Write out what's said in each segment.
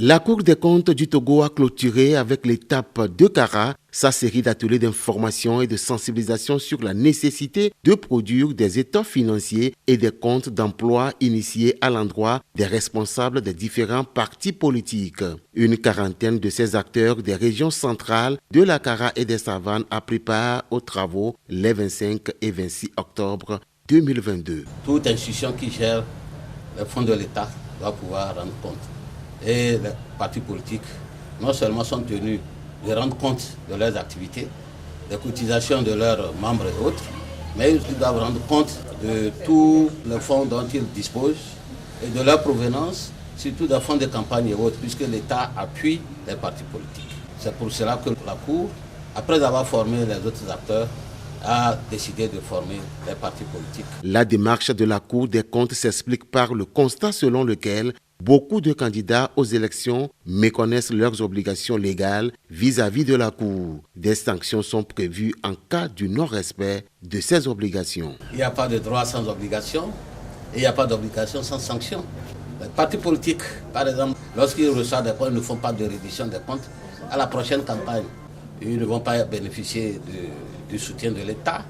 La Cour des comptes du Togo a clôturé avec l'étape de Kara sa série d'ateliers d'information et de sensibilisation sur la nécessité de produire des états financiers et des comptes d'emploi initiés à l'endroit des responsables des différents partis politiques. Une quarantaine de ces acteurs des régions centrales de la Kara et des Savanes a pris part aux travaux les 25 et 26 octobre 2022. Toute institution qui gère les fonds de l'État doit pouvoir rendre compte. Et les partis politiques, non seulement sont tenus de rendre compte de leurs activités, des cotisations de leurs membres et autres, mais ils doivent rendre compte de tous les fonds dont ils disposent et de leur provenance, surtout des fonds de campagne et autres, puisque l'État appuie les partis politiques. C'est pour cela que la Cour, après avoir formé les autres acteurs, a décidé de former les partis politiques. La démarche de la Cour des comptes s'explique par le constat selon lequel beaucoup de candidats aux élections méconnaissent leurs obligations légales vis-à-vis de la Cour. Des sanctions sont prévues en cas du non-respect de ces obligations. Il n'y a pas de droit sans obligation et il n'y a pas d'obligation sans sanction. Les partis politiques, par exemple, lorsqu'ils reçoivent des comptes, ils ne font pas de reddition des comptes. À la prochaine campagne, ils ne vont pas bénéficier du soutien de l'État.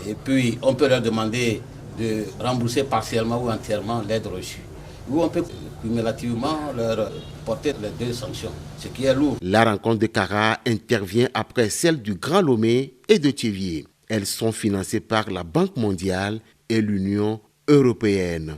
Et puis, on peut leur demander de rembourser partiellement ou entièrement l'aide reçue. Ou on peut cumulativement leur porter les deux sanctions, ce qui est lourd. La rencontre de Kara intervient après celle du Grand Lomé et de Thiévié. Elles sont financées par la Banque mondiale et l'Union européenne.